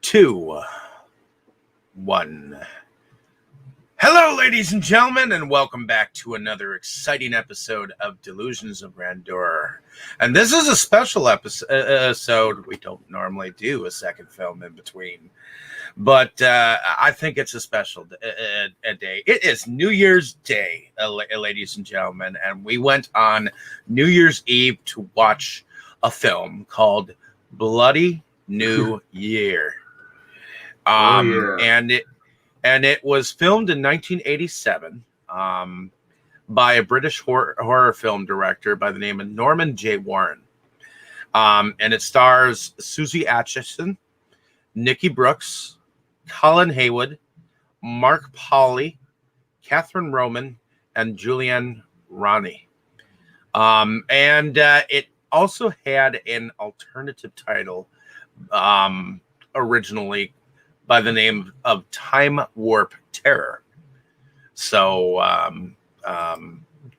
2, 1. Hello, ladies and gentlemen, and welcome back to another exciting episode of Delusions of Grandeur. And this is a special episode. We don't normally do a second film in between, but I think it's a special day. It is New Year's Day, ladies and gentlemen, and we went on New Year's Eve to watch a film called Bloody New Year. And it was filmed in 1987 by a British horror film director by the name of Norman J. Warren. And it stars Susie Atchison, Nikki Brooks, Colin Haywood, Mark Pauly, Catherine Roman, and Julianne Roney. And it also had an alternative title originally by the name of Time Warp Terror. So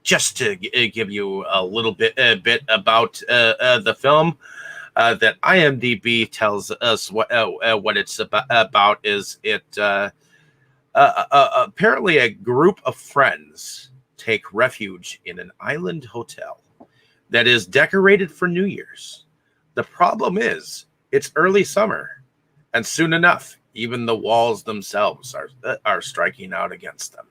just to give you a little bit about the film, that IMDb tells us what it's about is it apparently a group of friends take refuge in an island hotel that is decorated for New Year's. The problem is it's early summer, and soon enough, even the walls themselves are striking out against them.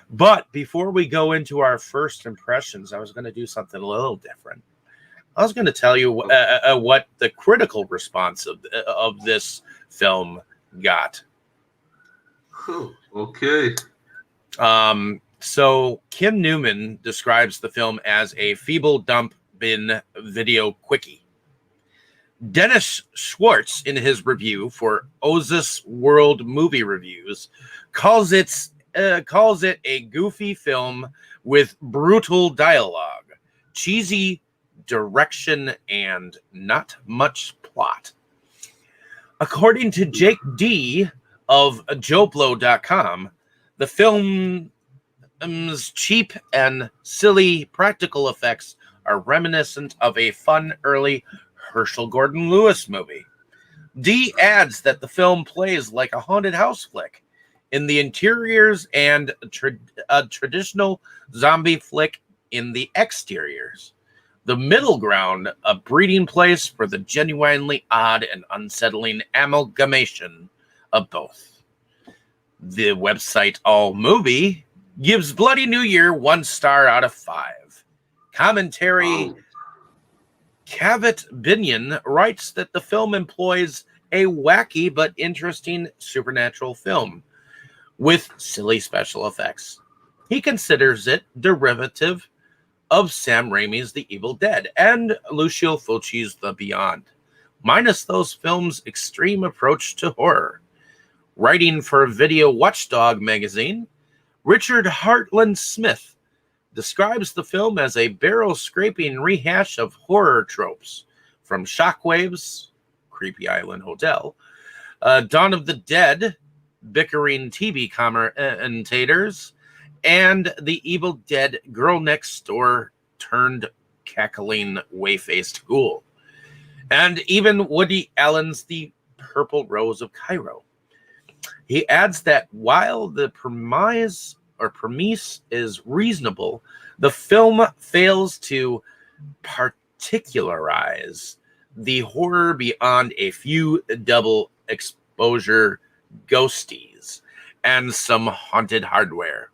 But before we go into our first impressions, I was going to do something a little different. I was going to tell you what the critical response of this film got. Okay. So Kim Newman describes the film as a feeble dump bin video quickie. Dennis Schwartz, in his review for Ozus World Movie Reviews, calls it a goofy film with brutal dialogue, cheesy direction, and not much plot. According to Jake D. of JoBlo.com, the film's cheap and silly practical effects are reminiscent of a fun early Herschel Gordon Lewis movie. D adds that the film plays like a haunted house flick in the interiors and a traditional zombie flick in the exteriors. The middle ground, a breeding place for the genuinely odd and unsettling amalgamation of both. The website AllMovie gives Bloody New Year 1 star out of 5. Commentary Cavett Binion writes that the film employs a wacky but interesting supernatural film with silly special effects. He considers it derivative of Sam Raimi's The Evil Dead and Lucio Fulci's The Beyond, minus those films' extreme approach to horror. Writing for Video Watchdog magazine, Richard Hartland Smith describes the film as a barrel-scraping rehash of horror tropes, from Shockwaves, Creepy Island Hotel, Dawn of the Dead, bickering TV commentators, and The Evil Dead Girl Next Door turned cackling way-faced ghoul, and even Woody Allen's The Purple Rose of Cairo. He adds that while the premise is reasonable, the film fails to particularize the horror beyond a few double exposure ghosties and some haunted hardware.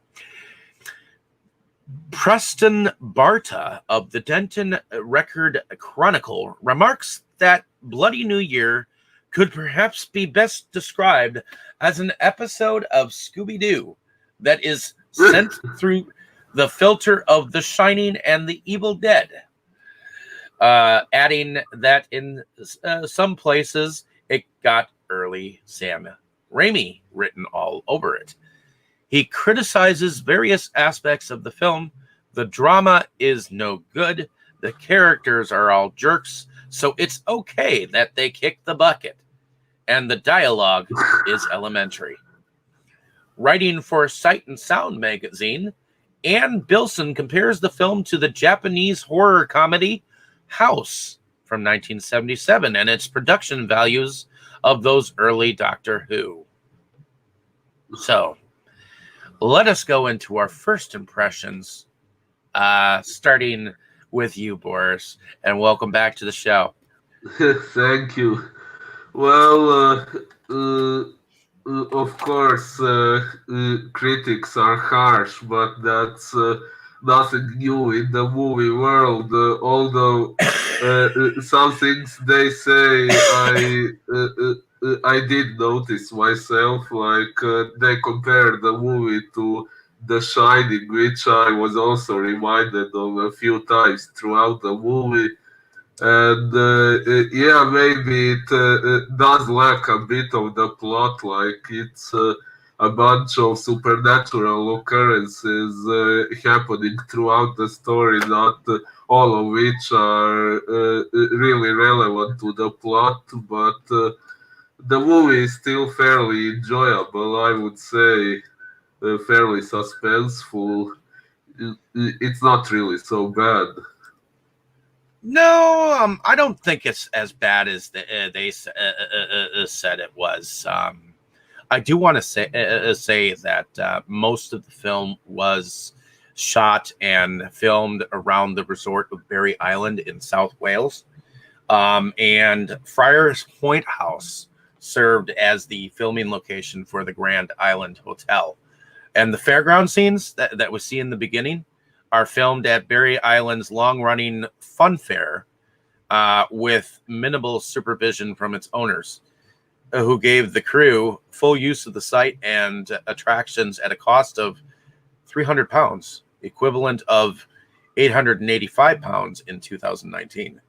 Preston Barta of the Denton Record Chronicle remarks that Bloody New Year could perhaps be best described as an episode of Scooby-Doo that is sent through the filter of The Shining and The Evil Dead, adding that in some places it got early Sam Raimi written all over it. He criticizes various aspects of the film. The drama is no good. The characters are all jerks, so it's okay that they kick the bucket. And the dialogue is elementary. Writing for Sight and Sound magazine, Ann Bilson compares the film to the Japanese horror comedy House from 1977 and its production values of those early Doctor Who. So let us go into our first impressions, starting with you, Boris, and welcome back to the show. Thank you. Well, of course, critics are harsh, but that's nothing new in the movie world. Although some things they say, I did notice myself. Like they compared the movie to The Shining, which I was also reminded of a few times throughout the movie. And yeah, maybe it does lack a bit of the plot, like it's a bunch of supernatural occurrences happening throughout the story, not all of which are really relevant to the plot, but the movie is still fairly enjoyable, I would say, fairly suspenseful. It's not really so bad. No, I don't think it's as bad as they said it was. I do want to say that most of the film was shot and filmed around the resort of Berry Island in South Wales, and Friars Point House served as the filming location for the Grand Island Hotel. And the fairground scenes that we see in the beginning are filmed at Berry Island's long-running fun fair with minimal supervision from its owners, who gave the crew full use of the site and attractions at a cost of £300, equivalent of £885 in 2019,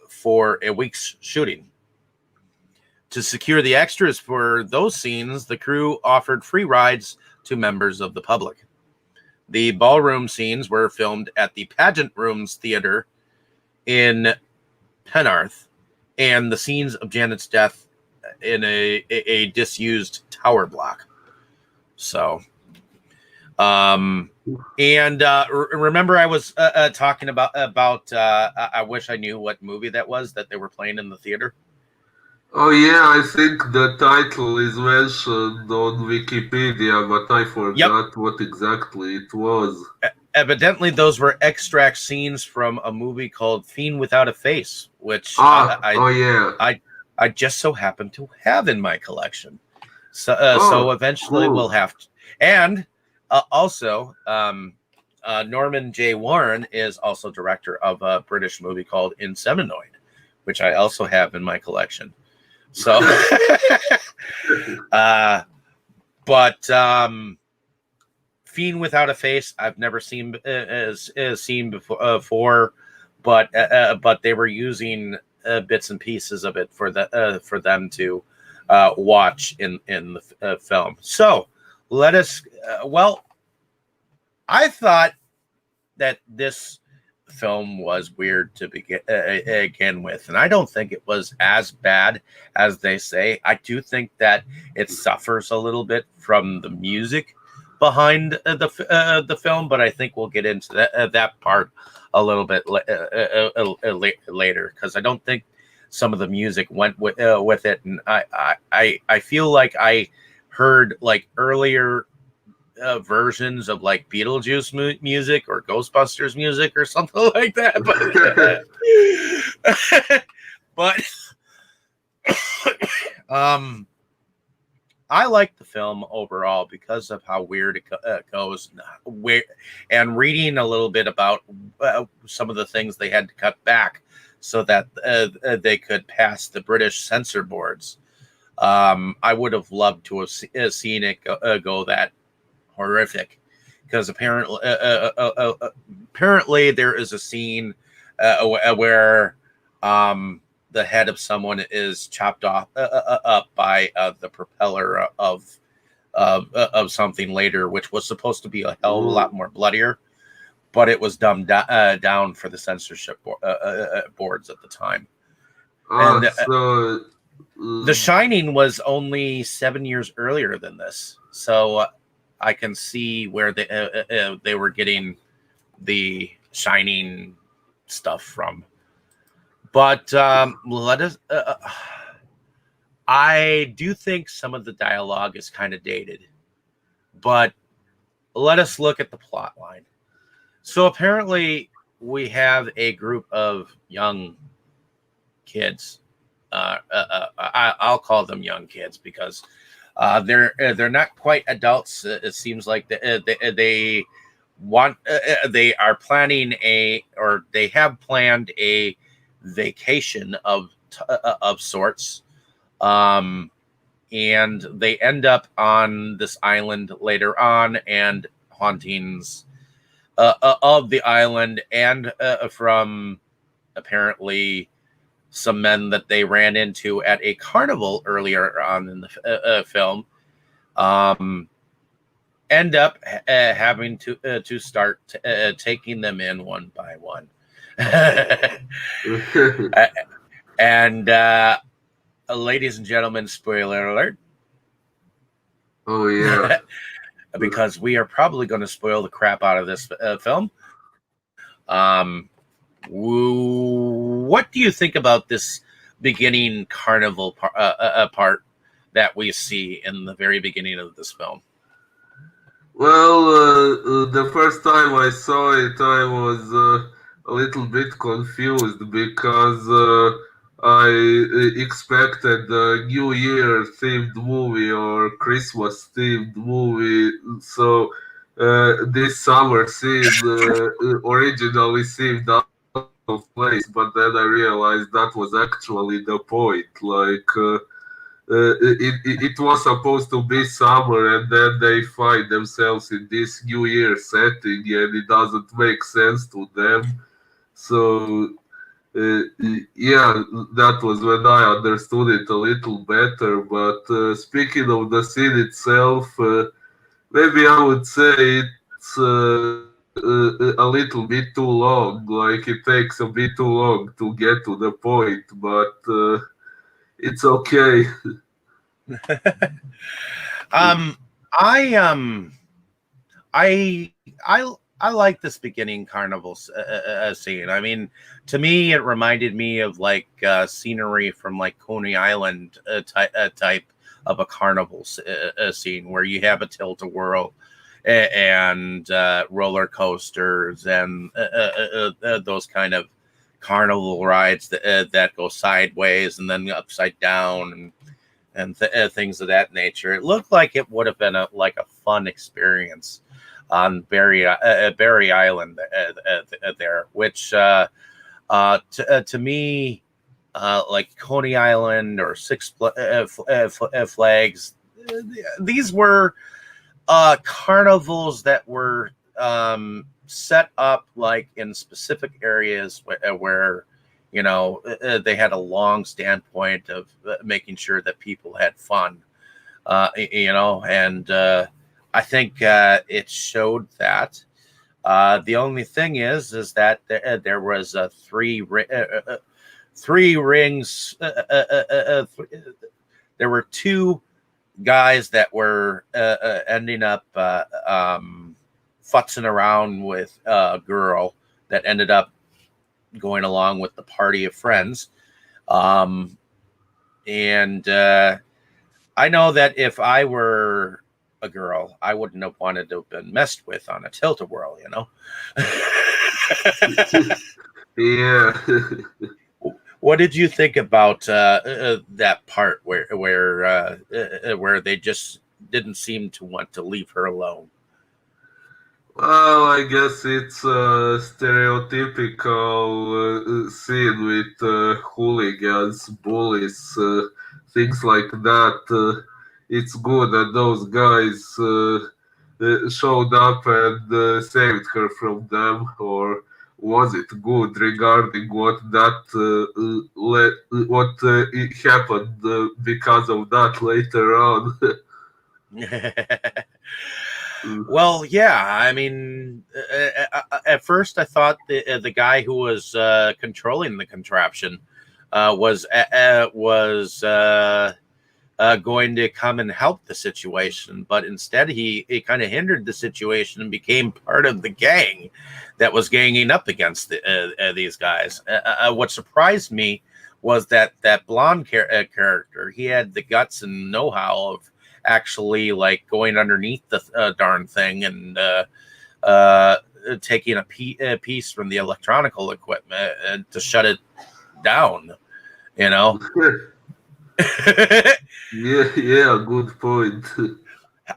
for a week's shooting. To secure the extras for those scenes, the crew offered free rides to members of the public. The ballroom scenes were filmed at the Pageant Rooms Theatre in Penarth, and the scenes of Janet's death in a disused tower block. So, remember I was talking about I wish I knew what movie that was that they were playing in the theater. Oh yeah, I think the title is mentioned on Wikipedia, but I Yep. forgot what exactly it was. Evidently, those were extract scenes from a movie called Fiend Without a Face, which Oh yeah. I just so happen to have in my collection. So Oh, eventually we'll cool. have to. And also, Norman J. Warren is also director of a British movie called Inseminoid, which I also have in my collection. So, but Fiend Without a Face, I've never seen before, but they were using bits and pieces of it for them to watch in the film. So let us. Well, I thought that this film was weird to begin with, and I don't think it was as bad as they say. I do think that it suffers a little bit from the music behind the film, but I think we'll get into that part a little bit later, because I don't think some of the music went with it, and I feel like I heard like earlier versions of like Beetlejuice music or Ghostbusters music or something like that. But I like the film overall because of how weird it goes. And reading a little bit about some of the things they had to cut back so that they could pass the British censor boards. I would have loved to have seen it go that horrific, because apparently there is a scene where the head of someone is chopped off up by the propeller of something later, which was supposed to be a hell of a lot more bloodier, but it was dumbed down for the censorship boards at the time. And So The Shining was only 7 years earlier than this, so I can see where they were getting the Shining stuff from. But let us. I do think some of the dialogue is kind of dated, but let us look at the plot line. So apparently, we have a group of young kids. I'll call them young kids because they're not quite adults. It seems like they want they are planning or they have planned a vacation of sorts, and they end up on this island later on, and hauntings of the island and from apparently some men that they ran into at a carnival earlier on in the film end up having to start taking them in one by one. And ladies and gentlemen, spoiler alert. Oh yeah. Because we are probably going to spoil the crap out of this film. What do you think about this beginning carnival part that we see in the very beginning of this film? Well, the first time I saw it, I was a little bit confused because I expected a New Year themed movie or Christmas themed movie. So this summer scene originally seemed out of place, but then I realized that was actually the point. Like, it was supposed to be summer, and then they find themselves in this New Year setting, and it doesn't make sense to them. So, yeah, that was when I understood it a little better. But speaking of the scene itself, maybe I would say it's a little bit too long. Like it takes a bit too long to get to the point, but it's okay. um, I I I like this beginning carnival scene. I mean, to me, it reminded me of like scenery from like Coney Island type of a carnival scene where you have a tilt-a-whirl and roller coasters and those kind of carnival rides that go sideways and then upside down and things of that nature. It looked like it would have been a fun experience on Barry Island there, which to me, like Coney Island or Six Flags, these were carnivals that were set up like in specific areas where you know they had a long standpoint of making sure that people had fun, and I think it showed that. The only thing is that there was three rings. There were two guys that were ending up futzing around with a girl that ended up going along with the party of friends. And I know that if I were a girl, I wouldn't have wanted to have been messed with on a tilt-a-whirl, you know? Yeah. What did you think about that part where they just didn't seem to want to leave her alone? Well, I guess it's a stereotypical scene with hooligans, bullies, things like that. It's good that those guys showed up and saved her from them, or was it good regarding what that it happened because of that later on? Well, yeah. I mean, at first I thought the guy who was controlling the contraption was going to come and help the situation, but instead he kind of hindered the situation and became part of the gang that was ganging up against these guys. What surprised me was that blonde character. He had the guts and know-how of actually like going underneath the darn thing and taking a piece from the electronical equipment to shut it down. You know. Yeah, good point.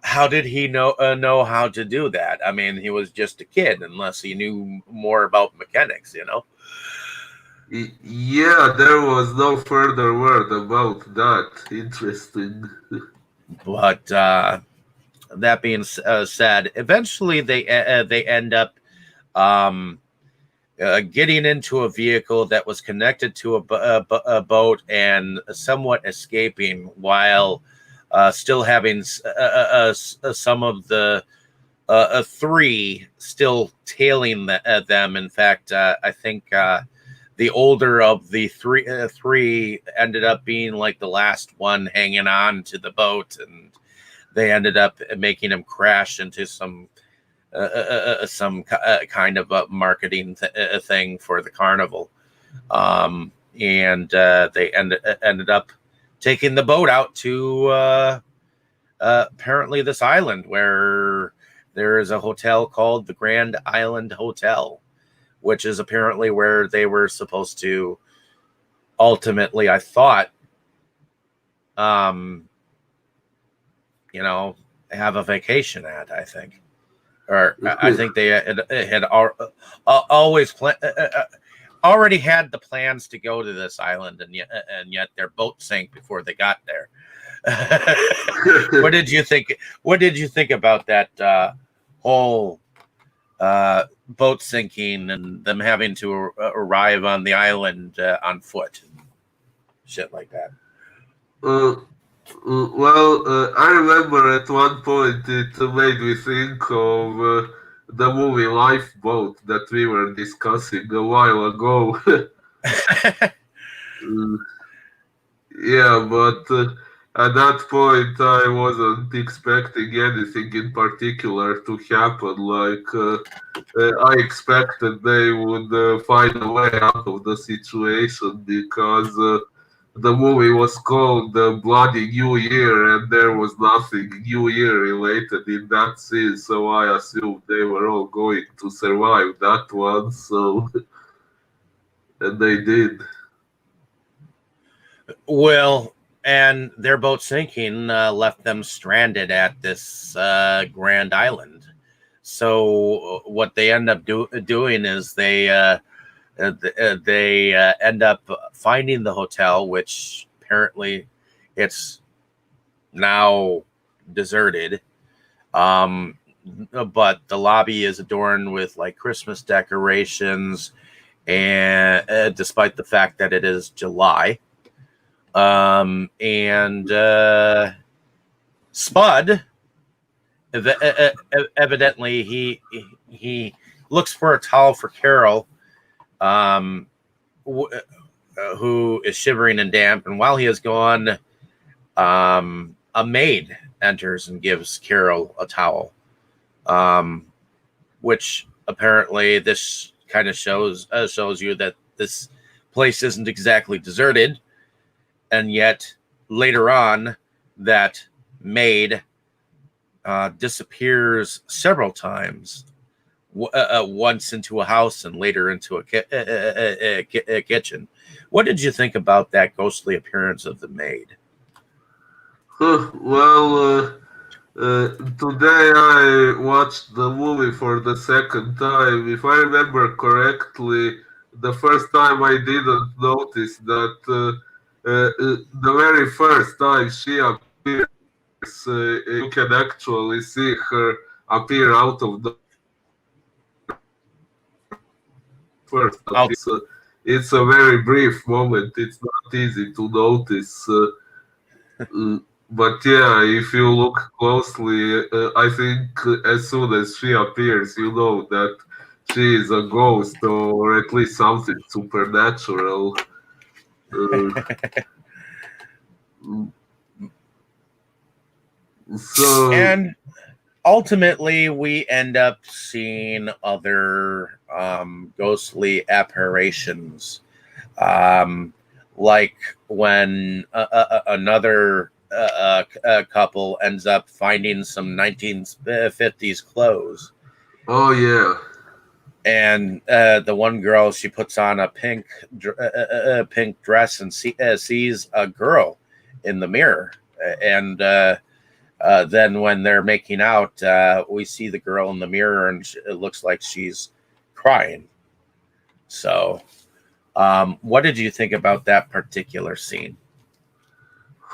How did he know how to do that? I mean, he was just a kid, unless he knew more about mechanics, you know. Yeah, there was no further word about that. Interesting. But that being said, eventually they end up getting into a vehicle that was connected to a boat and somewhat escaping while still having some of the three still tailing them. In fact, I think the older of the three ended up being like the last one hanging on to the boat, and they ended up making him crash into some kind of a marketing thing for the carnival, and they ended up taking the boat out to apparently this island where there is a hotel called the Grand Island Hotel, which is apparently where they were supposed to ultimately, I thought, have a vacation at, I think. Or I think they had always already had the plans to go to this island, and yet their boat sank before they got there. What did you think? What did you think about that whole boat sinking and them having to arrive on the island on foot, and shit like that? I remember at one point it made me think of the movie Lifeboat that we were discussing a while ago. Yeah, but at that point I wasn't expecting anything in particular to happen. Like, I expected they would find a way out of the situation because the movie was called Bloody New Year, and there was nothing New Year related in that scene, so I assumed they were all going to survive that one. So, and they did. Well, and their boat sinking left them stranded at this Grand Island. So what they end up doing is they end up finding the hotel, which apparently it's now deserted. But the lobby is adorned with like Christmas decorations, and despite the fact that it is July. And Spud, evidently, he looks for a towel for Carol, who is shivering and damp. And while he is gone, a maid enters and gives Carol a towel, which apparently this kind of shows you that this place isn't exactly deserted. And yet later on, that maid disappears several times, once into a house and later into a kitchen. What did you think about that ghostly appearance of the maid? Today I watched the movie for the second time. If I remember correctly, the first time I didn't notice that the very first time she appears, you can actually see her appear out of the first. It's a very brief moment. It's not easy to notice. But yeah, if you look closely, I think as soon as she appears, you know that she is a ghost or at least something supernatural. So, And ultimately, we end up seeing other ghostly apparitions, um, like when another couple ends up finding some 1950s clothes. oh yeah. And the one girl, she puts on a pink dress and sees a girl in the mirror. And then when they're making out, we see the girl in the mirror, and it looks like she's crying. So, what did you think about that particular scene?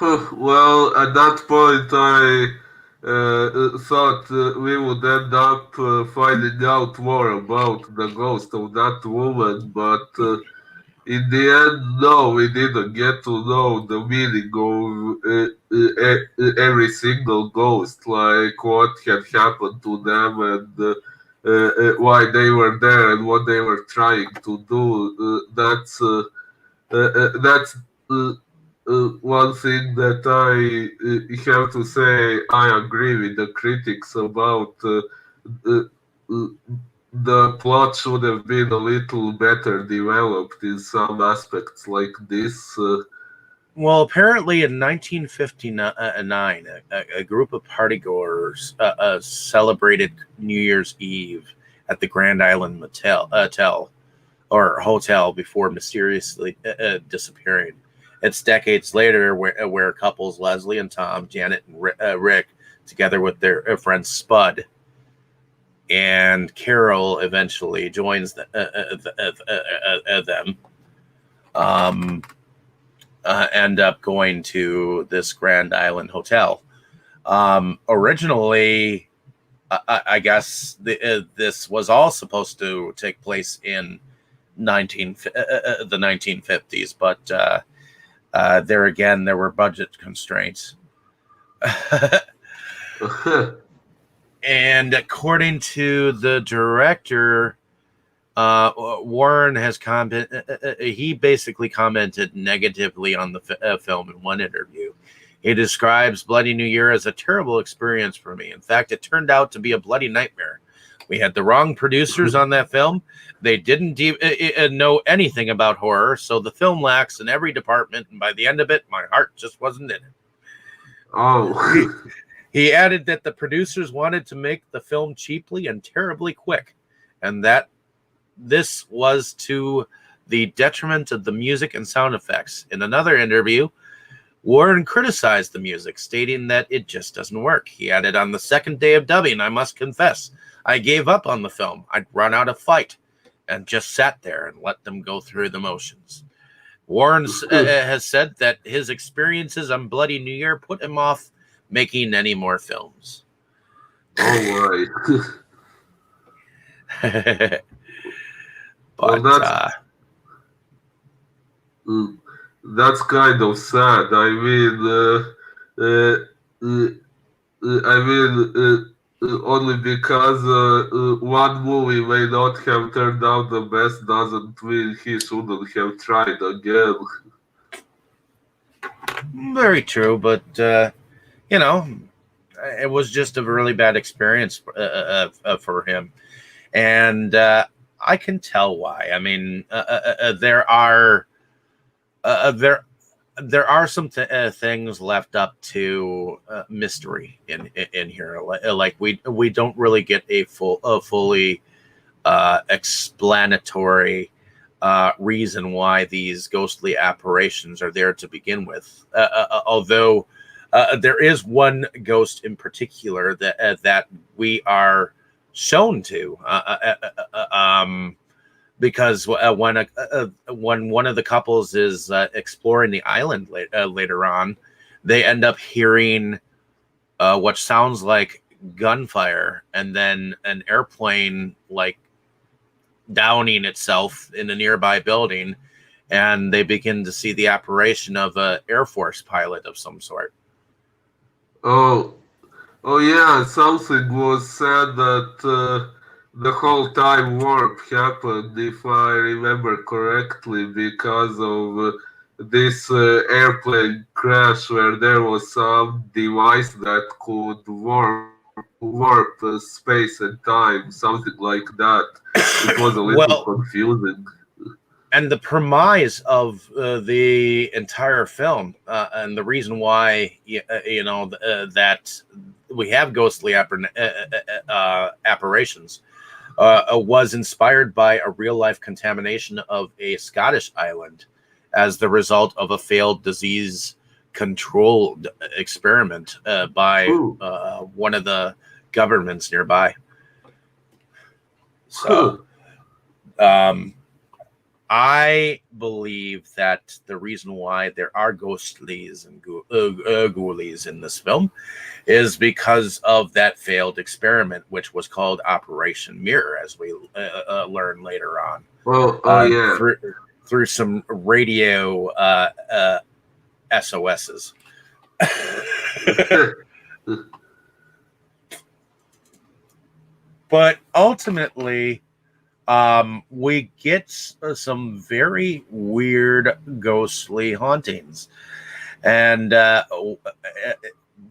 Well, at that point, I thought we would end up finding out more about the ghost of that woman, but in the end, no, we didn't get to know the meaning of every single ghost, like what had happened to them and why they were there and what they were trying to do. That's one thing that I have to say. I agree with the critics about uh, uh, the plot should have been a little better developed in some aspects like this. Well, apparently in 1959, a group of partygoers celebrated New Year's Eve at the Grand Island hotel before mysteriously disappearing. It's decades later where couples Leslie and Tom, Janet and Rick, together with their friend Spud and Carol, eventually joins them. End up going to this Grand Island hotel. Originally, I guess this was all supposed to take place in the 1950s, but there again, there were budget constraints. And according to the director, Warren has he basically commented negatively on the film in one interview. He describes Bloody New Year as a terrible experience for me. In fact, it turned out to be a bloody nightmare. We had the wrong producers on that film. They didn't know anything about horror, so the film lacks in every department, and by the end of it, my heart just wasn't in it. Oh. He added that the producers wanted to make the film cheaply and terribly quick, and that this was to the detriment of the music and sound effects. In another interview, Warren criticized the music, stating that it just doesn't work. He added, on the second day of dubbing, I must confess, I gave up on the film. I'd run out of fight and just sat there and let them go through the motions. Warren has said that his experiences on Bloody New Year put him off making any more films. Oh, But well, that's kind of sad. Only because one movie may not have turned out the best doesn't mean he shouldn't have tried again. very true, but you know, it was just a really bad experience for him, and I can tell why. I mean, there are some things left up to mystery in here. Like we don't really get a fully explanatory reason why these ghostly apparitions are there to begin with. Although there is one ghost in particular that we are shown to, because when one of the couples is exploring the island later on, they end up hearing what sounds like gunfire, and then an airplane like downing itself in a nearby building, and they begin to see the apparition of an Air Force pilot of some sort. Oh, oh yeah, something was said that the whole time warp happened, if I remember correctly, because of this airplane crash where there was some device that could warp space and time, something like that. It was a little Well, confusing. and the premise of the entire film, and the reason why that we have ghostly apparitions, was inspired by a real life contamination of a Scottish island as the result of a failed disease controlled experiment by Ooh. one of the governments nearby. Huh. So, I believe that the reason why there are ghostlies and ghoulies in this film is because of that failed experiment, which was called Operation Mirror, as we learn later on, Yeah. through some radio SOSs. But ultimately, we get some very weird ghostly hauntings, and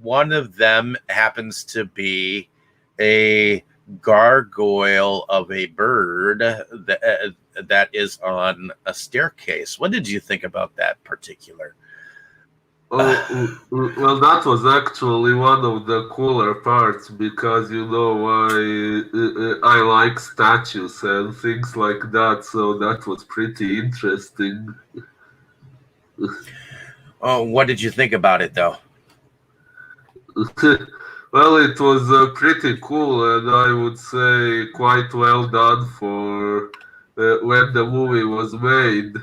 one of them happens to be a gargoyle of a bird that is on a staircase. What did you think about that particular? Well, that was actually one of the cooler parts because I like statues and things like that, so that was pretty interesting. Oh, what did you think about it, though? Well, it was pretty cool, and I would say quite well done for when the movie was made.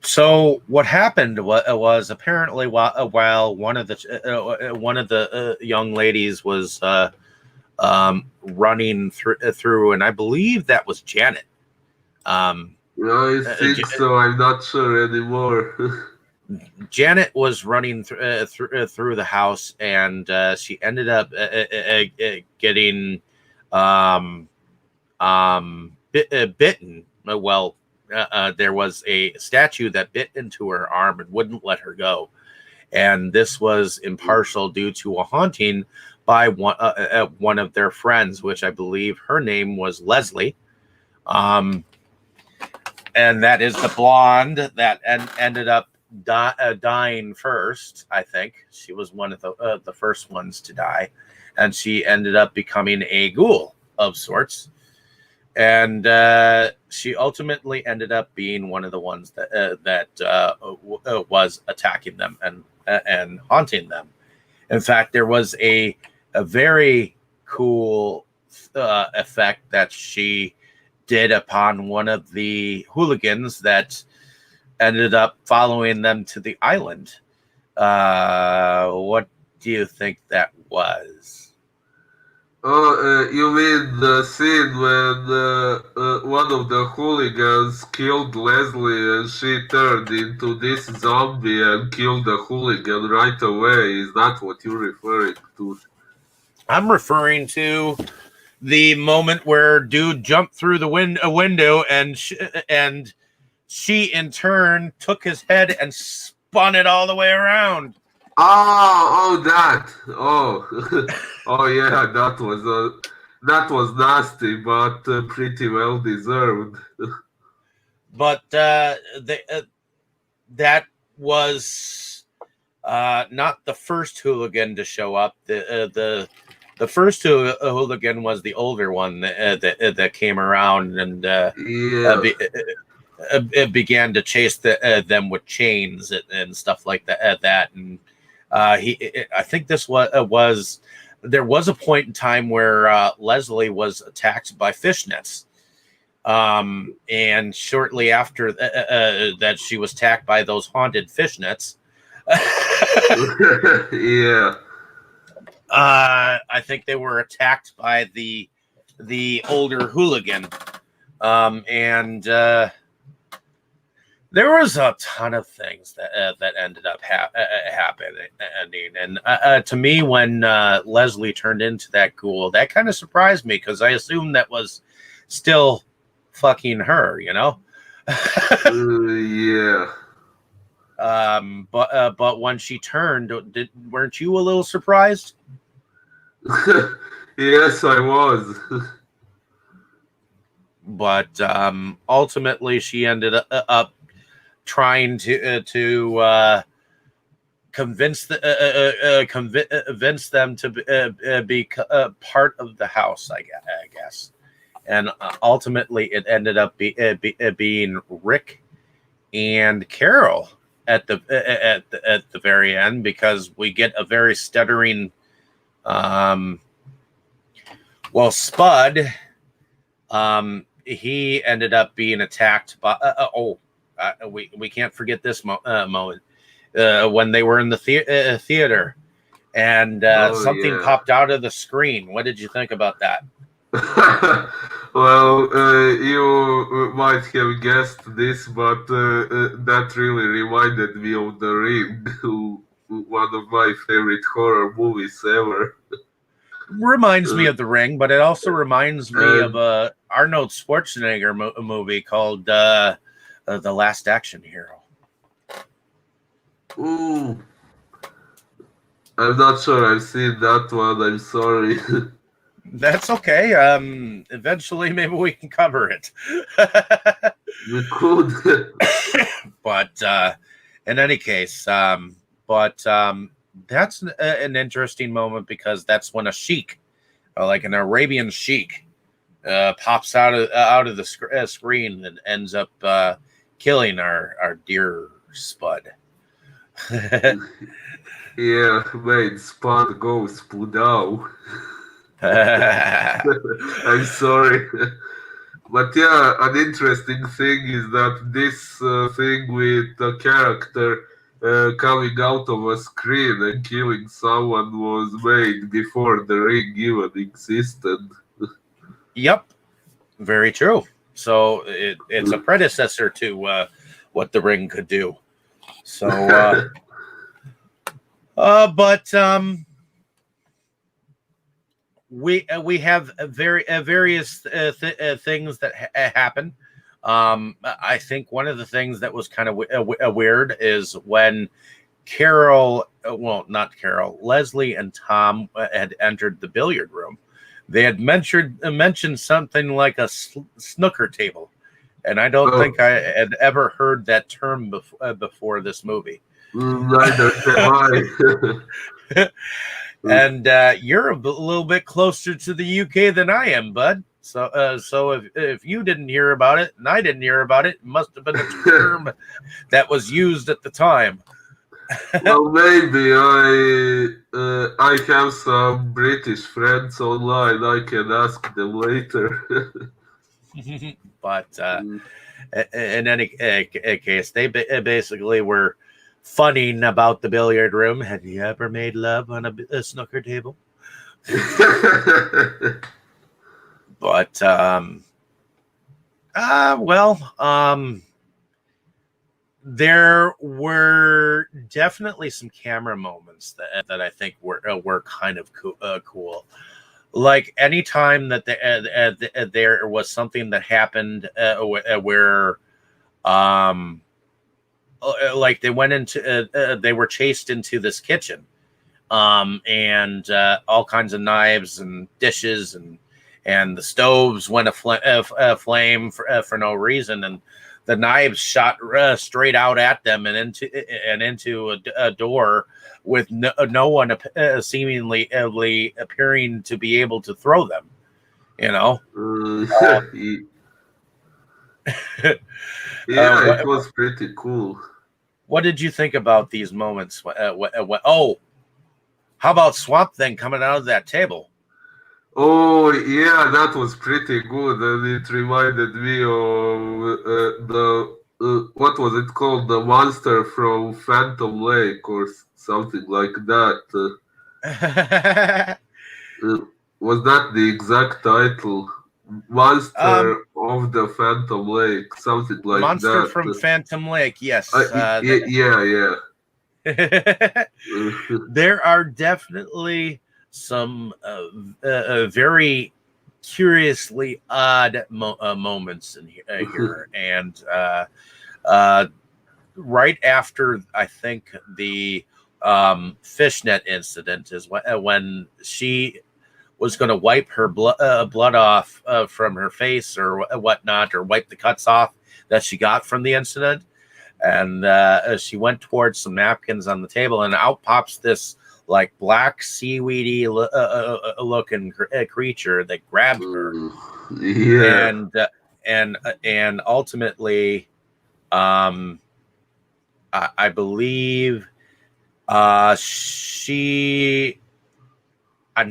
So what happened was apparently while one of the young ladies was running through, and I believe that was Janet. I think so. I'm not sure anymore. Janet was running through the house, and she ended up getting bitten. Well, there was a statue that bit into her arm and wouldn't let her go, and this was impartial due to a haunting by one of their friends, which I believe her name was Leslie. And that is the blonde that ended up dying first. I think she was one of the first ones to die, and she ended up becoming a ghoul of sorts. And she ultimately ended up being one of the ones that was attacking them and haunting them. In fact, there was a very cool effect that she did upon one of the hooligans that ended up following them to the island. What do you think that was? Oh, you mean the scene when one of the hooligans killed Leslie and she turned into this zombie and killed the hooligan right away? Is that what you're referring to? I'm referring to the moment where dude jumped through the window and she in turn took his head and spun it all the way around. That. Oh, yeah. That was nasty, but pretty well deserved. But that was not the first hooligan to show up. The first hooligan was the older one that came around and Yeah. began to chase them with chains and stuff like that. And I think this was there was a point in time where Leslie was attacked by fishnets. And shortly after that, she was attacked by those haunted fishnets. Yeah. I think they were attacked by the older hooligan, and there was a ton of things that ended up happening. And to me, when Leslie turned into that ghoul, that kind of surprised me because I assumed that was still fucking her, Yeah. But when she turned, weren't you a little surprised? Yes, I was. But ultimately, she ended up trying to convince convince them to be part of the house, I guess. And ultimately, it ended up being Rick and Carol at the very end, because we get a very stuttering. Spud. He ended up being attacked by. We can't forget this moment when they were in the theater, and something Yeah. popped out of the screen. What did you think about that? Well, you might have guessed this, but that really reminded me of The Ring, one of my favorite horror movies ever. Reminds me Uh, of The Ring, but it also reminds me of and a Arnold Schwarzenegger movie called The Last Action Hero. ooh, I'm not sure I've seen that one. I'm sorry. That's okay. Eventually, maybe we can cover it. We could. But in any case, that's an interesting moment, because that's when a sheik, like an Arabian sheik, pops out of the screen and ends up killing our dear Spud. Yeah, made Spud go Spudow. I'm sorry. But yeah, an interesting thing is that this thing with the character coming out of a screen and killing someone was made before the ring even existed. Yep, very true. So it's a predecessor to what the ring could do. So, but we have various things that happen. I think one of the things that was kind of weird is when not Carol, Leslie and Tom had entered the billiard room. They had mentioned something like a snooker table, and I don't think I had ever heard that term before this movie. Neither have I. And you're a little bit closer to the UK than I am, bud. So if you didn't hear about it and I didn't hear about it, it must have been a term that was used at the time. Well, maybe I have some British friends online. I can ask them later. But in any case, they basically were funning about the billiard room. Have you ever made love on a snooker table? But there were definitely some camera moments that I think were kind of cool. Like anytime that there was something that happened where like they went into they were chased into this kitchen, and all kinds of knives and dishes and the stoves went aflame for no reason, and the knives shot straight out at them and into a door with no one seemingly appearing to be able to throw them. You know. Yeah, it was pretty cool. What did you think about these moments? How about Swamp Thing coming out of that table? Oh, yeah, that was pretty good, and it reminded me of what was it called? The monster from Phantom Lake or something like that. Was that the exact title? Monster of the Phantom Lake, something like Monster that. from Phantom Lake, yes. Yeah. There are definitely some very curiously odd moments in here, and right after, I think, the fishnet incident is when she was going to wipe her blood off from her face or whatnot, or wipe the cuts off that she got from the incident. And she went towards some napkins on the table, and out pops this like black seaweedy looking creature that grabbed her. Yeah. And ultimately, I believe I'm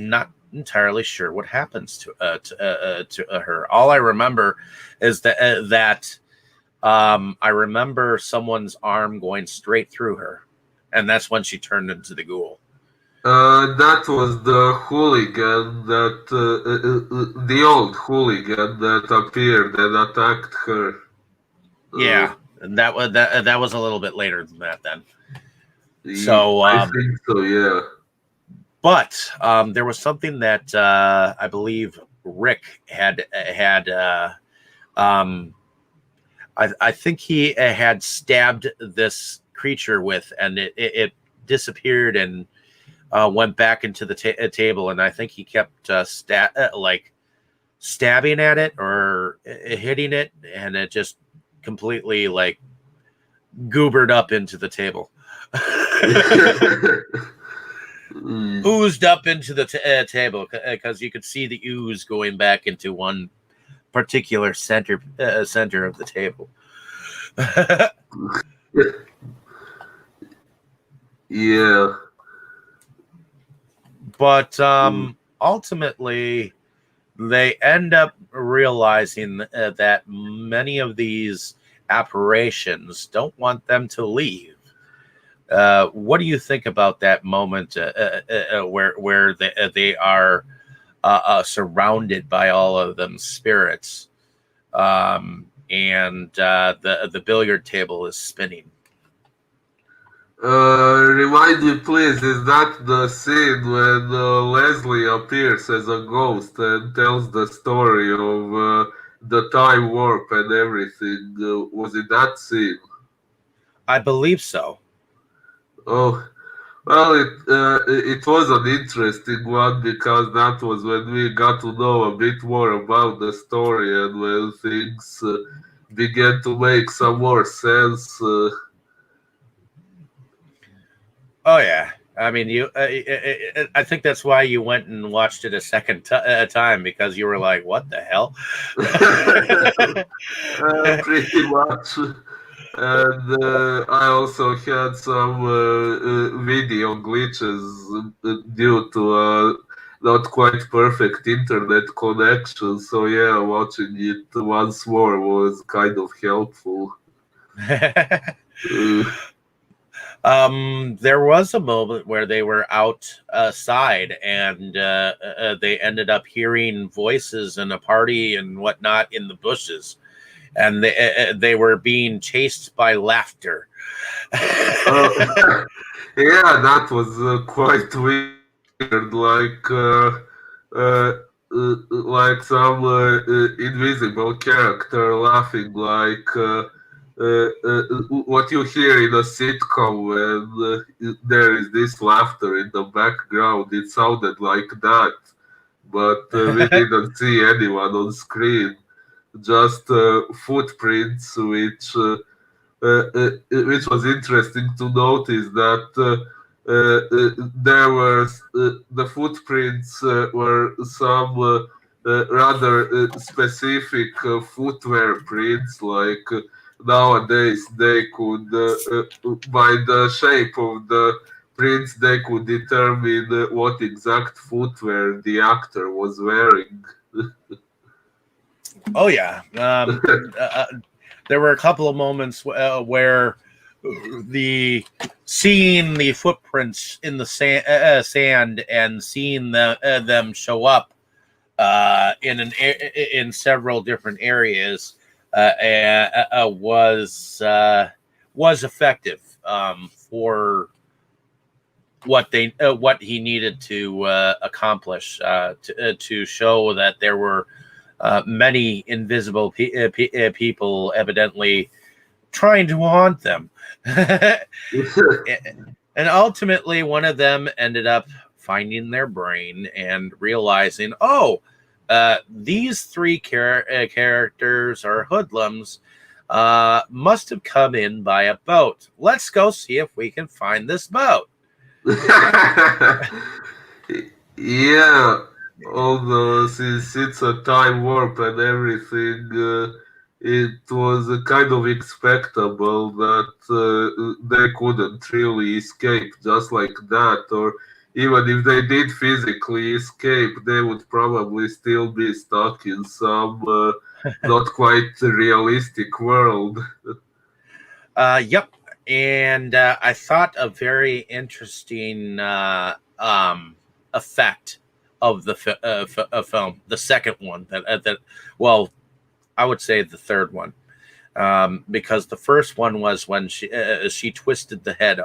not entirely sure what happens to her. All I remember is that I remember someone's arm going straight through her, and that's when she turned into the ghoul. That was the hooligan the old hooligan that appeared and attacked her. Yeah, and that was a little bit later than that then. So I think so, yeah. But there was something that I believe Rick had. I think he had stabbed this creature with, and it disappeared and went back into the table. And I think he kept stabbing at it or hitting it, and it just completely like goobered up into the table. Oozed up into the table because you could see the ooze going back into one particular center of the table. Yeah. But ultimately, they end up realizing that many of these apparitions don't want them to leave. What do you think about that moment where they are surrounded by all of them spirits, and the billiard table is spinning? Remind me, please, is that the scene when Leslie appears as a ghost and tells the story of the time warp and everything? Was it that scene? I believe so. Oh, well, it was an interesting one because that was when we got to know a bit more about the story and when things began to make some more sense. Oh yeah, I mean, I think that's why you went and watched it a second time, because you were like, "What the hell?" Pretty much. And I also had some video glitches due to not quite perfect internet connection. So yeah, watching it once more was kind of helpful. Uh, There was a moment where they were outside, and they ended up hearing voices and a party and whatnot in the bushes, and they were being chased by laughter. yeah, that was quite weird. Uh, like some invisible character laughing, like what you hear in a sitcom when there is this laughter in the background. It sounded like that, but we didn't see anyone on screen. Just footprints, which was interesting to notice that there were the footprints were some rather specific footwear prints. Like nowadays, they could, by the shape of the prints, they could determine what exact footwear the actor was wearing. Oh yeah, there were a couple of moments where the seeing the footprints in the sand and seeing them show up in several different areas was effective for what he needed to accomplish to show that there were many invisible people evidently trying to haunt them. And ultimately, one of them ended up finding their brain and realizing, oh, these three characters or hoodlums must have come in by a boat. Let's go see if we can find this boat. Yeah, although since it's a time warp and everything, it was kind of expectable that they couldn't really escape just like that, or even if they did physically escape, they would probably still be stuck in some not quite realistic world. Yep. And I thought a very interesting effect of the film, the second one well, I would say the third one, because the first one was when she twisted the head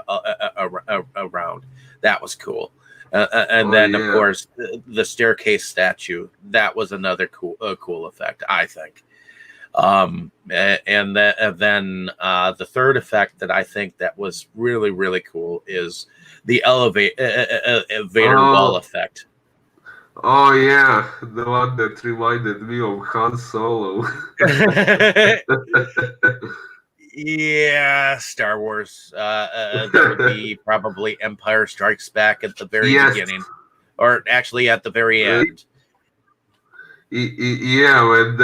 around. That was cool. And then, of course, the staircase statue. That was another cool effect, I think. And then the third effect that I think that was really, really cool is the elevator wall effect. Oh yeah, the one that reminded me of Han Solo. Yeah, Star Wars. That would be probably Empire Strikes Back at the very beginning, or actually at the very end. Yeah, when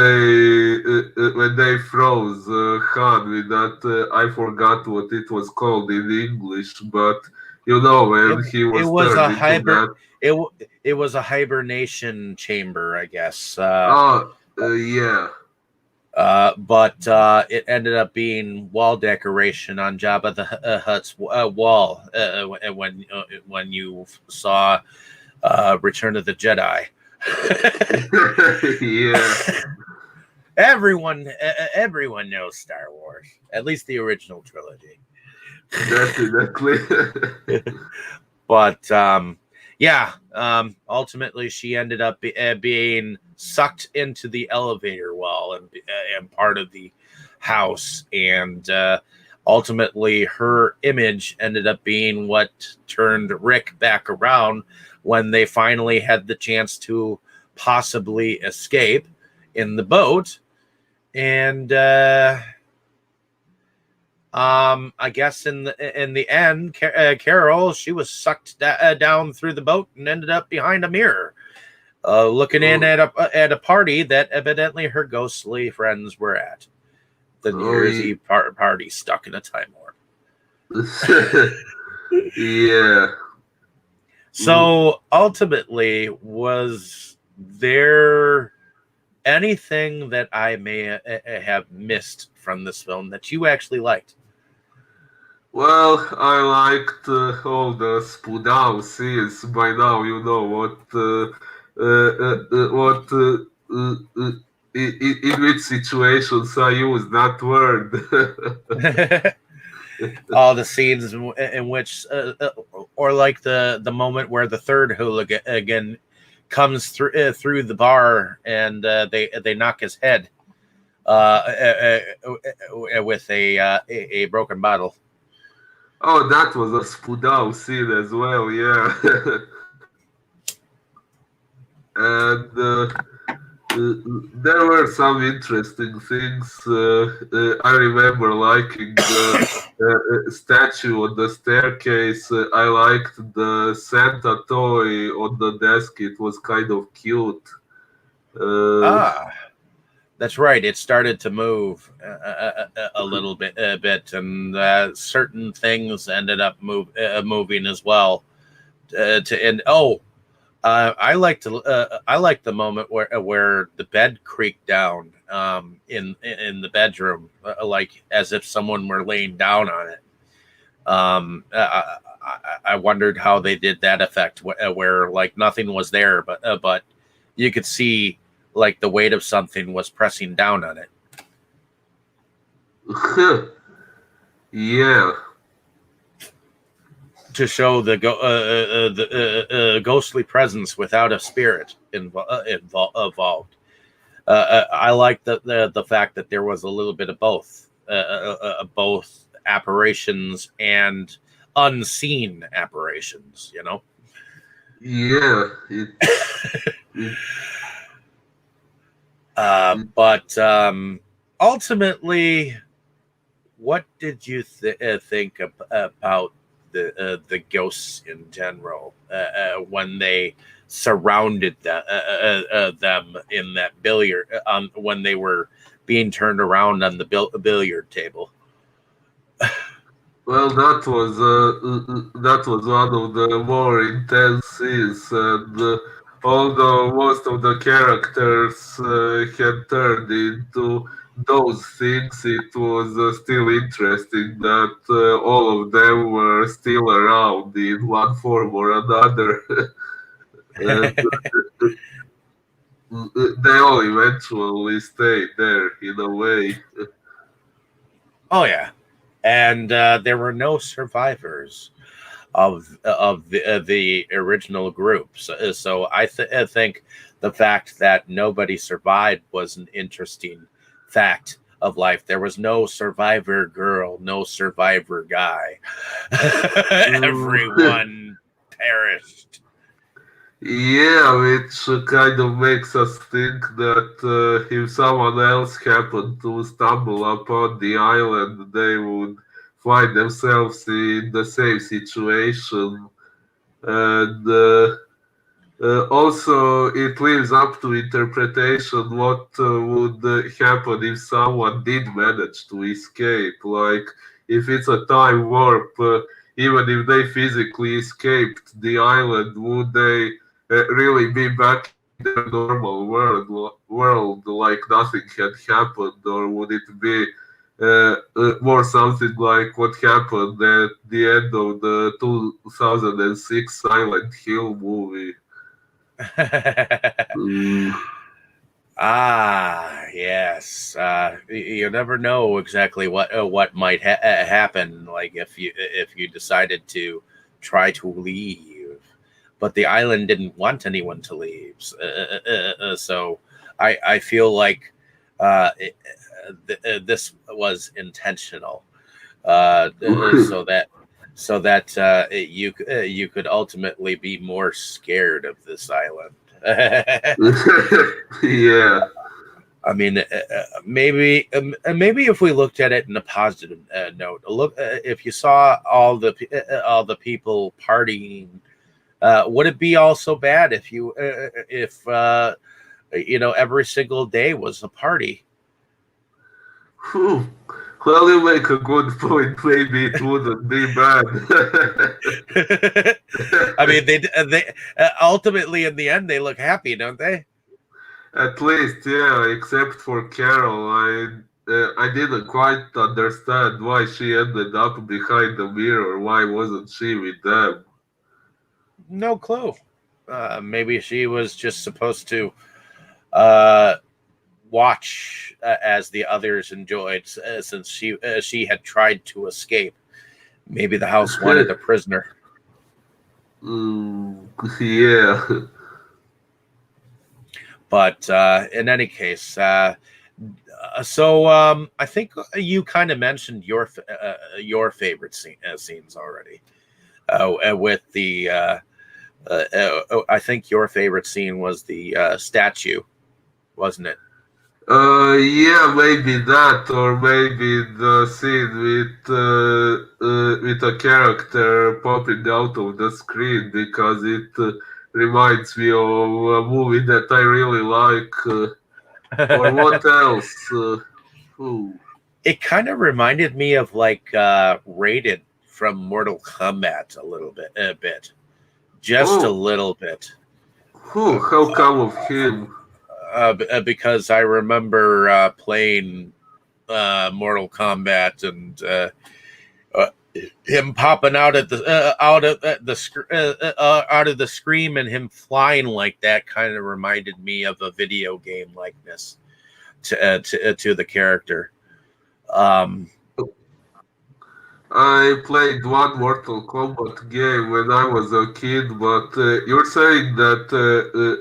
they froze Han with that, I forgot what it was called in English, but you know when he was turned into that. It was a hibernation chamber, I guess. Yeah. But it ended up being wall decoration on Jabba the Hutt's wall when you saw Return of the Jedi. Yeah. Everyone knows Star Wars, at least the original trilogy. Definitely. But ultimately she ended up being sucked into the elevator wall and part of the house, and ultimately her image ended up being what turned Rick back around when they finally had the chance to possibly escape in the boat. And I guess in the end, Carol, she was sucked down through the boat and ended up behind a mirror, looking in at a party that evidently her ghostly friends were at. The New Year's Eve party stuck in a time warp. Yeah. So ultimately, was there anything that I may have missed from this film that you actually liked? Well, I liked all the Spudao scenes. By now, you know in which situations I use that word. All the scenes in which, or like the moment where the third hooligan again comes through the bar and they knock his head with a broken bottle. Oh, that was a Spudao scene as well, yeah. And there were some interesting things. I remember liking the statue on the staircase. I liked the Santa toy on the desk. It was kind of cute. That's right. It started to move a little bit, and certain things ended up moving as well. I like the moment where the bed creaked down in the bedroom, like as if someone were laying down on it. I wondered how they did that effect where like nothing was there, but you could see like the weight of something was pressing down on it. Yeah. To show the ghostly presence without a spirit involved. I like the fact that there was a little bit of both both apparitions and unseen apparitions. Yeah, But ultimately, what did you think about the ghosts in general when they surrounded them in that billiard when they were being turned around on the billiard table? well, that was one of the more intense scenes, and although most of the characters had turned into those things, it was still interesting that all of them were still around in one form or another. And they all eventually stayed there in a way. Oh yeah, and there were no survivors of the original group. So I think the fact that nobody survived was an interesting fact of life. There was no survivor girl, no survivor guy. Everyone perished. Yeah, which kind of makes us think that if someone else happened to stumble upon the island, they would find themselves in the same situation. And also, it leaves up to interpretation what would happen if someone did manage to escape. Like, if it's a time warp, even if they physically escaped the island, would they really be back in their normal world like nothing had happened? Or would it be more something like what happened at the end of the 2006 Silent Hill movie? Mm, Yes. You never know exactly what might happen. Like if you decided to try to leave, but the island didn't want anyone to leave. So I feel like this was intentional, so that you could ultimately be more scared of this island. yeah. I mean, maybe if we looked at it in a positive note, if you saw all the people partying, would it be all so bad if every single day was a party? Hmm. Well, you make a good point. Maybe it wouldn't be bad. I mean, they ultimately in the end they look happy, don't they? At least, yeah. Except for Carol, I didn't quite understand why she ended up behind the mirror. Why wasn't she with them? No clue. Maybe she was just supposed to uh, watch as the others enjoyed, since she had tried to escape. Maybe the house wanted a prisoner. Yeah. But in any case, I think you kind of mentioned your favorite scenes already. With the I think your favorite scene was the statue, wasn't it? Yeah, maybe that, or maybe the scene with a character popping out of the screen because it reminds me of a movie that I really like. Or what else? Ooh. It kind of reminded me of like Rated from Mortal Kombat a bit, just a Oh, little bit. how come of him? Because I remember playing Mortal Kombat, and uh, him popping out of the screen, and him flying like that kind of reminded me of a video game likeness to the character. Um, I played one Mortal Kombat game when I was a kid, but you're saying that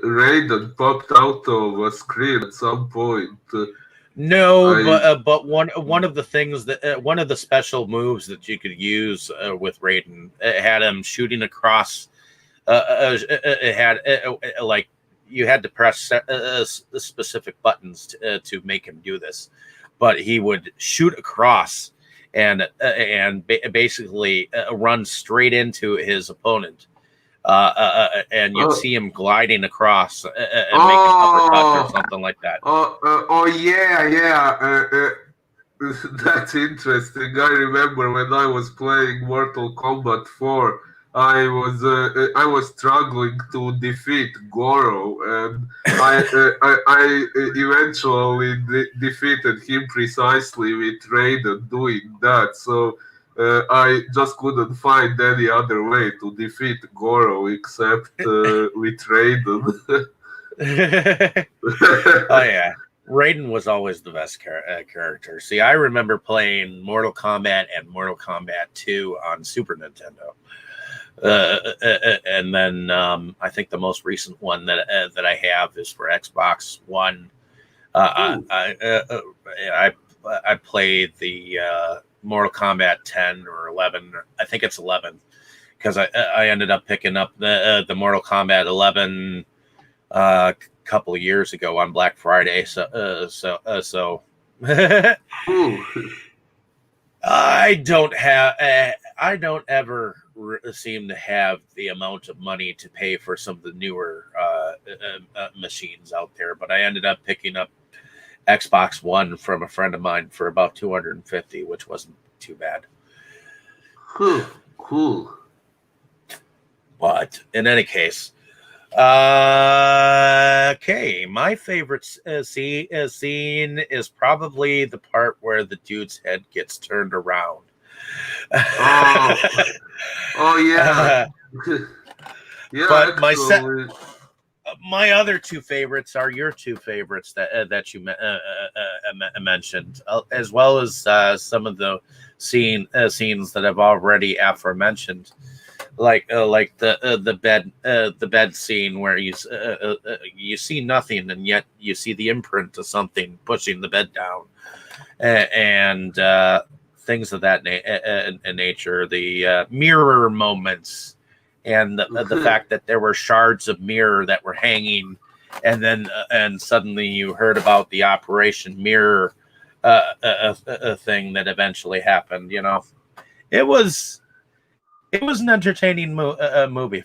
Raiden popped out of a screen at some point. No, I but one of the things that one of the special moves that you could use with Raiden, it had him shooting across. It had like you had to press specific buttons to make him do this, but he would shoot across and basically run straight into his opponent. And you'd uh, see him gliding across and make an uppercut or oh something like that. oh yeah, yeah. That's interesting. I remember when I was playing Mortal Kombat 4, I was struggling to defeat Goro, and I eventually defeated him precisely with Raiden doing that. So I just couldn't find any other way to defeat Goro except with Raiden. Oh yeah, Raiden was always the best character. See, I remember playing Mortal Kombat and Mortal Kombat 2 on Super Nintendo, and then I think the most recent one that I have is for Xbox One. I played the Mortal Kombat 10 or 11. I think it's 11 because I ended up picking up the Mortal Kombat 11 a couple of years ago on Black Friday. So Ooh. I don't ever seem to have the amount of money to pay for some of the newer machines out there, but I ended up picking up Xbox One from a friend of mine for about 250, which wasn't too bad. Cool. But in any case, okay, my favorite scene is probably the part where the dude's head gets turned around. Oh yeah. Yeah, But actually. my other two favorites are your two favorites that you mentioned, as well as some of the scenes that I've already aforementioned, like the bed scene where you see nothing and yet you see the imprint of something pushing the bed down, and things of that nature. The mirror moments. And the fact that there were shards of mirror that were hanging, and then and suddenly you heard about the Operation Mirror thing that eventually happened. You know, it was an entertaining movie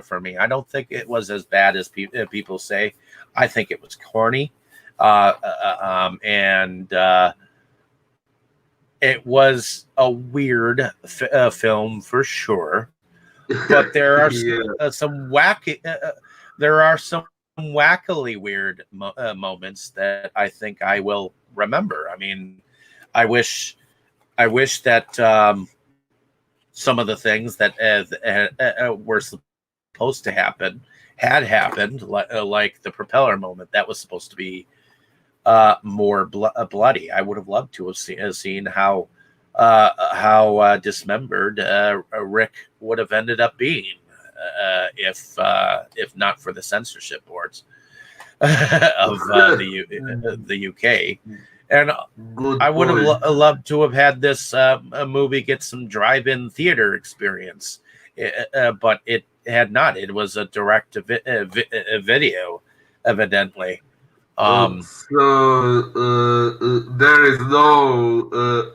for me. I don't think it was as bad as people say. I think it was corny, and it was a weird film for sure. But there are Yeah. some wacky. There are some wackily weird moments that I think I will remember. I mean, I wish that some of the things that were supposed to happen had happened, like the propeller moment. That was supposed to be more bloody. I would have loved to have seen how dismembered Rick would have ended up being if not for the censorship boards of the UK. And Good I would have point. loved to have had this movie get some drive-in theater experience, but it had not. It was a direct video, evidently. There is no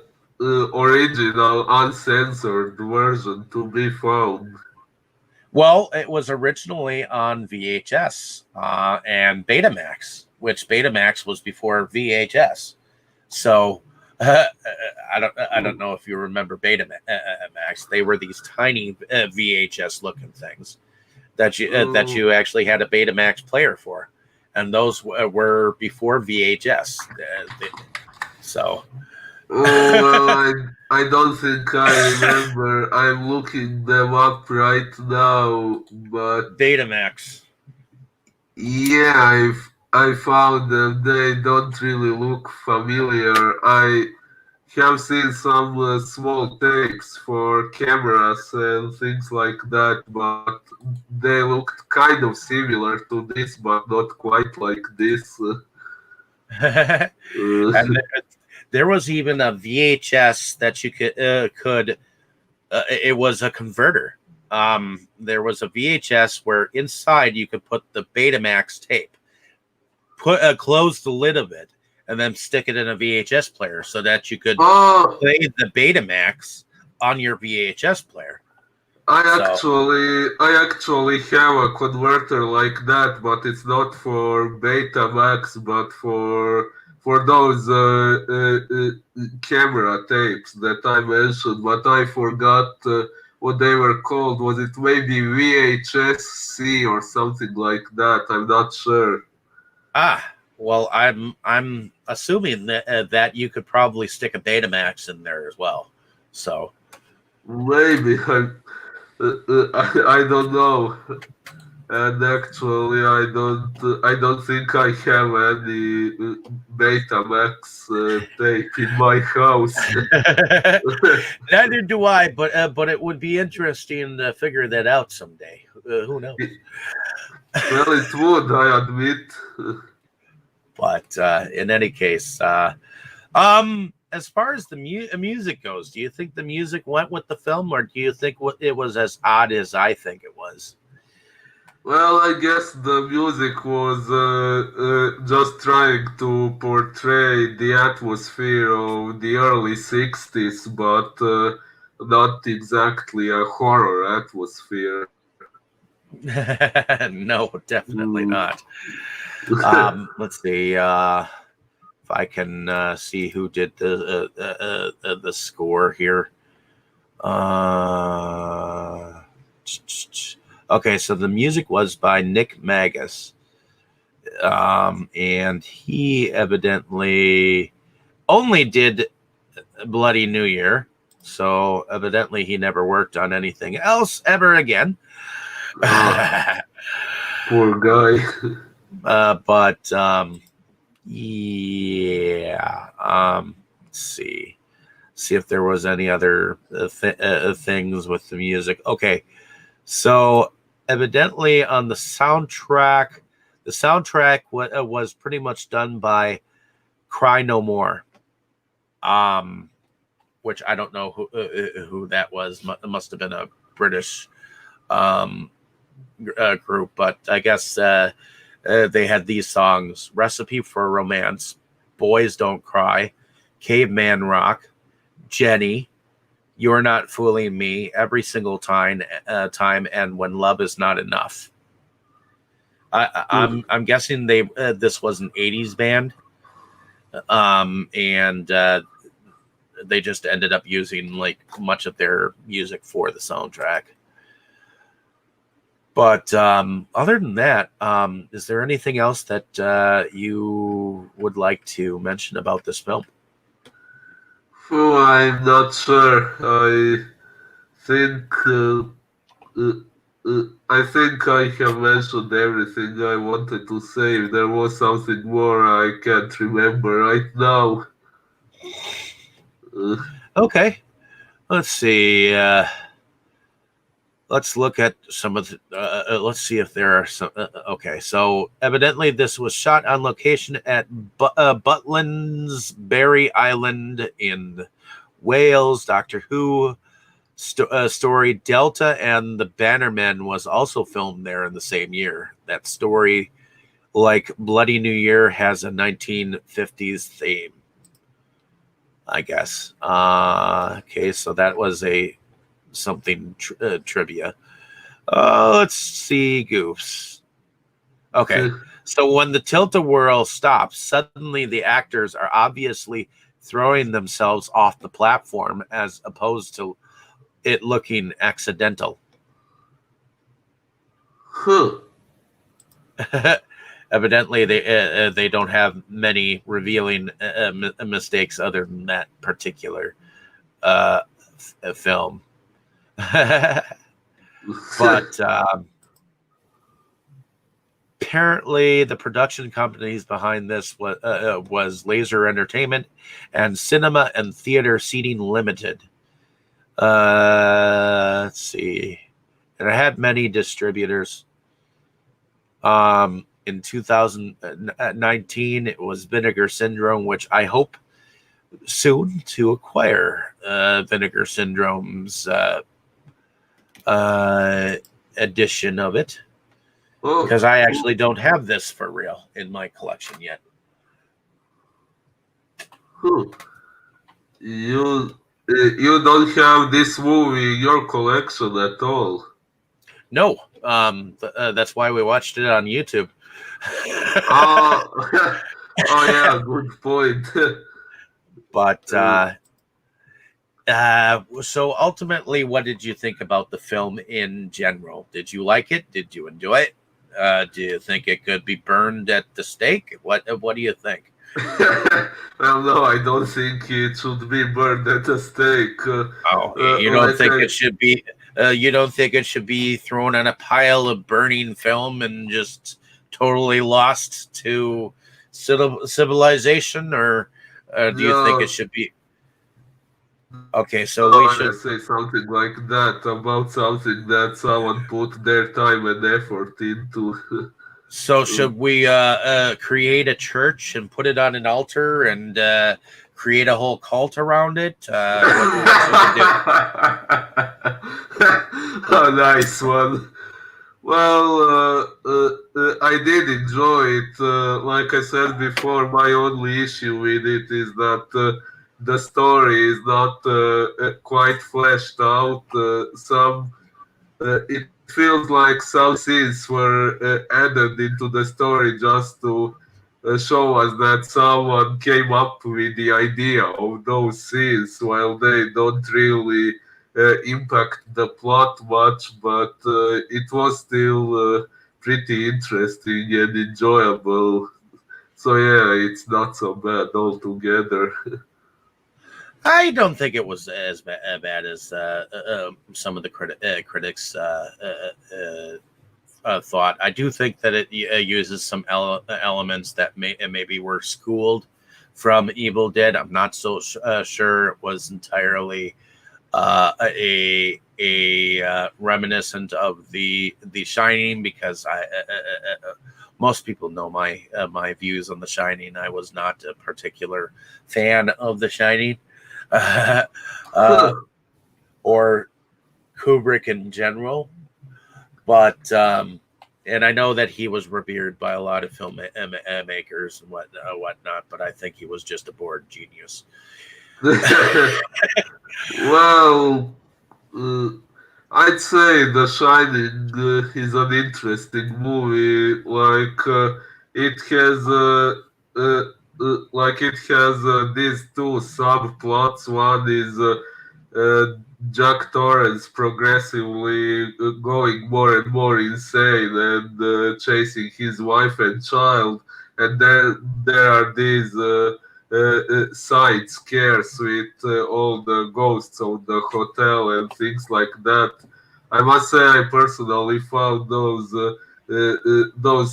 original uncensored version to be found. Well, it was originally on VHS and Betamax, which Betamax was before VHS. So I don't know if you remember Betamax. They were these tiny VHS looking things that you actually had a Betamax player for, and those were before VHS. So. Well, I don't think I remember. I'm looking them up right now, but Betamax. yeah, I found them. They don't really look familiar. I have seen some small takes for cameras and things like that, but they looked kind of similar to this, but not quite like this. And Uh, there was even a VHS that you could it was a converter. There was a VHS where inside you could put the Betamax tape, close the lid of it, and then stick it in a VHS player so that you could oh, play the Betamax on your VHS player. So I actually have a converter like that, but it's not for Betamax, but for those camera tapes that I mentioned. But I forgot what they were called. Was it maybe VHS-C or something like that? I'm not sure. well, I'm assuming that you could probably stick a Betamax in there as well. So Maybe I don't know. And actually, I don't think I have any Betamax tape in my house. neither do I, but it would be interesting to figure that out someday. Who knows? Well, it would, I admit. But in any case, as far as the music goes, do you think the music went with the film, or do you think it was as odd as I think it was? Well, I guess the music was just trying to portray the atmosphere of the early 60s, but not exactly a horror atmosphere. No, definitely Mm. not. Let's see if I can see who did the score here. Okay, so the music was by Nick Magus, and he evidently only did Bloody New Year, so evidently he never worked on anything else ever again. Ah, poor guy. But yeah, let's see if there was any other things with the music. Okay, so evidently on the soundtrack was pretty much done by Cry No More, which I don't know who that was. It must have been a British um, group, but I guess they had these songs: "Recipe for Romance," "Boys Don't Cry," "Caveman Rock," "Jenny," "You're Not Fooling Me," "Every Single Time," and "When Love Is Not Enough." I'm guessing this was an '80s band, and they just ended up using like much of their music for the soundtrack. But other than that, is there anything else that you would like to mention about this film? Oh, I'm not sure. Think uh, I think I have mentioned everything I wanted to say. If there was something more, I can't remember right now. Uh, Okay, let's see. Let's look at some of the. Let's see if there are some. Okay, so evidently this was shot on location at Butlinsbury Island in Wales. Doctor Who story Delta and the Bannermen was also filmed there in the same year. That story, like Bloody New Year, has a 1950s theme, I guess. Okay, so that was a something trivia. Let's see, goofs. Okay, so when the TiltaWhirl stops, suddenly the actors are obviously throwing themselves off the platform as opposed to it looking accidental. huh. Evidently, they don't have many revealing mistakes other than that particular uh, film. But apparently, the production companies behind this was Laser Entertainment and Cinema and Theater Seating Limited. Let's see. And it had many distributors. in 2019, it was Vinegar Syndrome, which I hope soon to acquire Vinegar Syndrome's edition of it, because I actually don't have this for real in my collection yet. You don't have this movie in your collection at all? No, that's why we watched it on YouTube. Oh, oh yeah, good point. But so ultimately, what did you think about the film in general? Did you like it? Did you enjoy it? Do you think it could be burned at the stake? What do you think? Well, no, I don't think it should be burned at the stake. You don't think it should be? You don't think it should be thrown on a pile of burning film and just totally lost to civilization, or do you think it should be? Okay, so we should say something like that about something that someone put their time and effort into. So should we create a church and put it on an altar and create a whole cult around it? What should we do? Oh, nice one. Well, I did enjoy it. Like I said before, my only issue with it is that the story is not quite fleshed out. It feels like some scenes were added into the story just to show us that someone came up with the idea of those scenes, while they don't really impact the plot much, but it was still pretty interesting and enjoyable. So yeah, it's not so bad altogether. I don't think it was as bad as some of the critics thought. I do think that it uses some elements that maybe were schooled from Evil Dead. I'm not so sure it was entirely a reminiscent of the Shining, because most people know my views on The Shining. I was not a particular fan of The Shining. Or Kubrick in general, but and I know that he was revered by a lot of film makers and whatnot, but I think he was just a bored genius. Well, I'd say The Shining is an interesting movie. It has these two subplots. One is Jack Torrance progressively going more and more insane and chasing his wife and child, and there are these side scares with all the ghosts of the hotel and things like that. I must say, I personally found those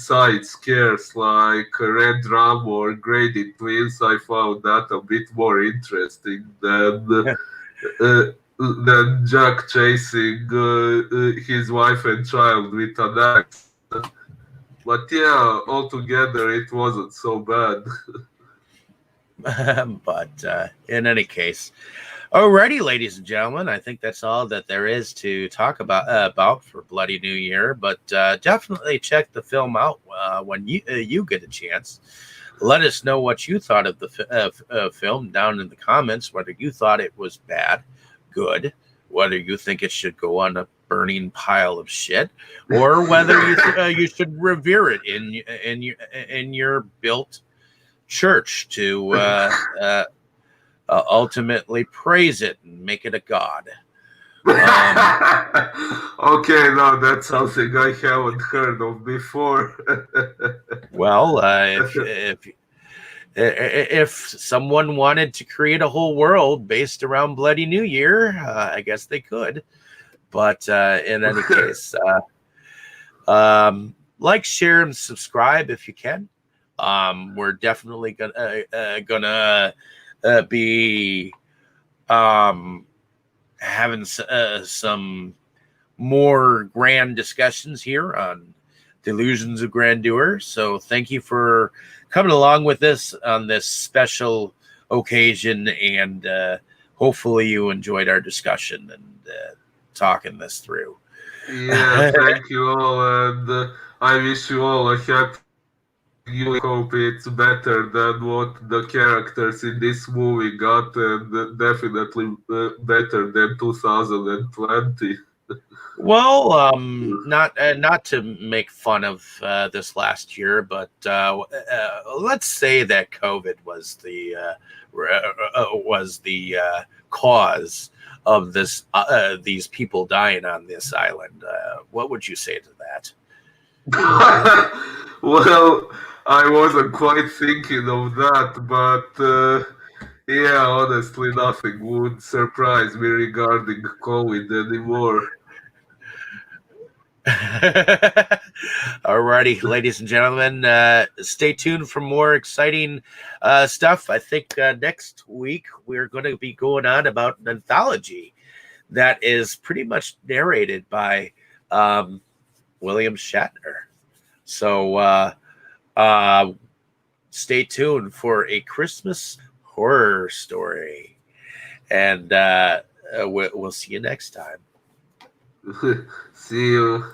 side scares like Red Drum or Grady Twins. I found that a bit more interesting than Jack chasing his wife and child with an axe. But yeah, altogether it wasn't so bad. But in any case, alrighty, ladies and gentlemen, I think that's all that there is to talk about for Bloody New Year. But definitely check the film out when you get a chance. Let us know what you thought of the film down in the comments. Whether you thought it was bad, good, whether you think it should go on a burning pile of shit, or whether you should revere it in your built church to ultimately praise it and make it a god. Okay, now that's something I haven't heard of before. Well, if someone wanted to create a whole world based around Bloody New Year, I guess they could. But in any case, like, share, and subscribe if you can. We're definitely gonna be having some more grand discussions here on delusions of grandeur. So thank you for coming along with us on this special occasion, and hopefully you enjoyed our discussion and talking this through. Yeah, thank you all, and I wish you all a happy new year. Hope it's better than what the characters in this movie got, and definitely better than 2020. Well, not to make fun of this last year, but let's say that COVID was the cause of these people dying on this island. What would you say to that? Well, I wasn't quite thinking of that, but yeah, honestly, nothing would surprise me regarding COVID anymore. Alrighty, ladies and gentlemen, stay tuned for more exciting stuff. I think next week we're going to be going on about an anthology that is pretty much narrated by William Shatner. So stay tuned for a Christmas horror story, and we'll see you next time. See you.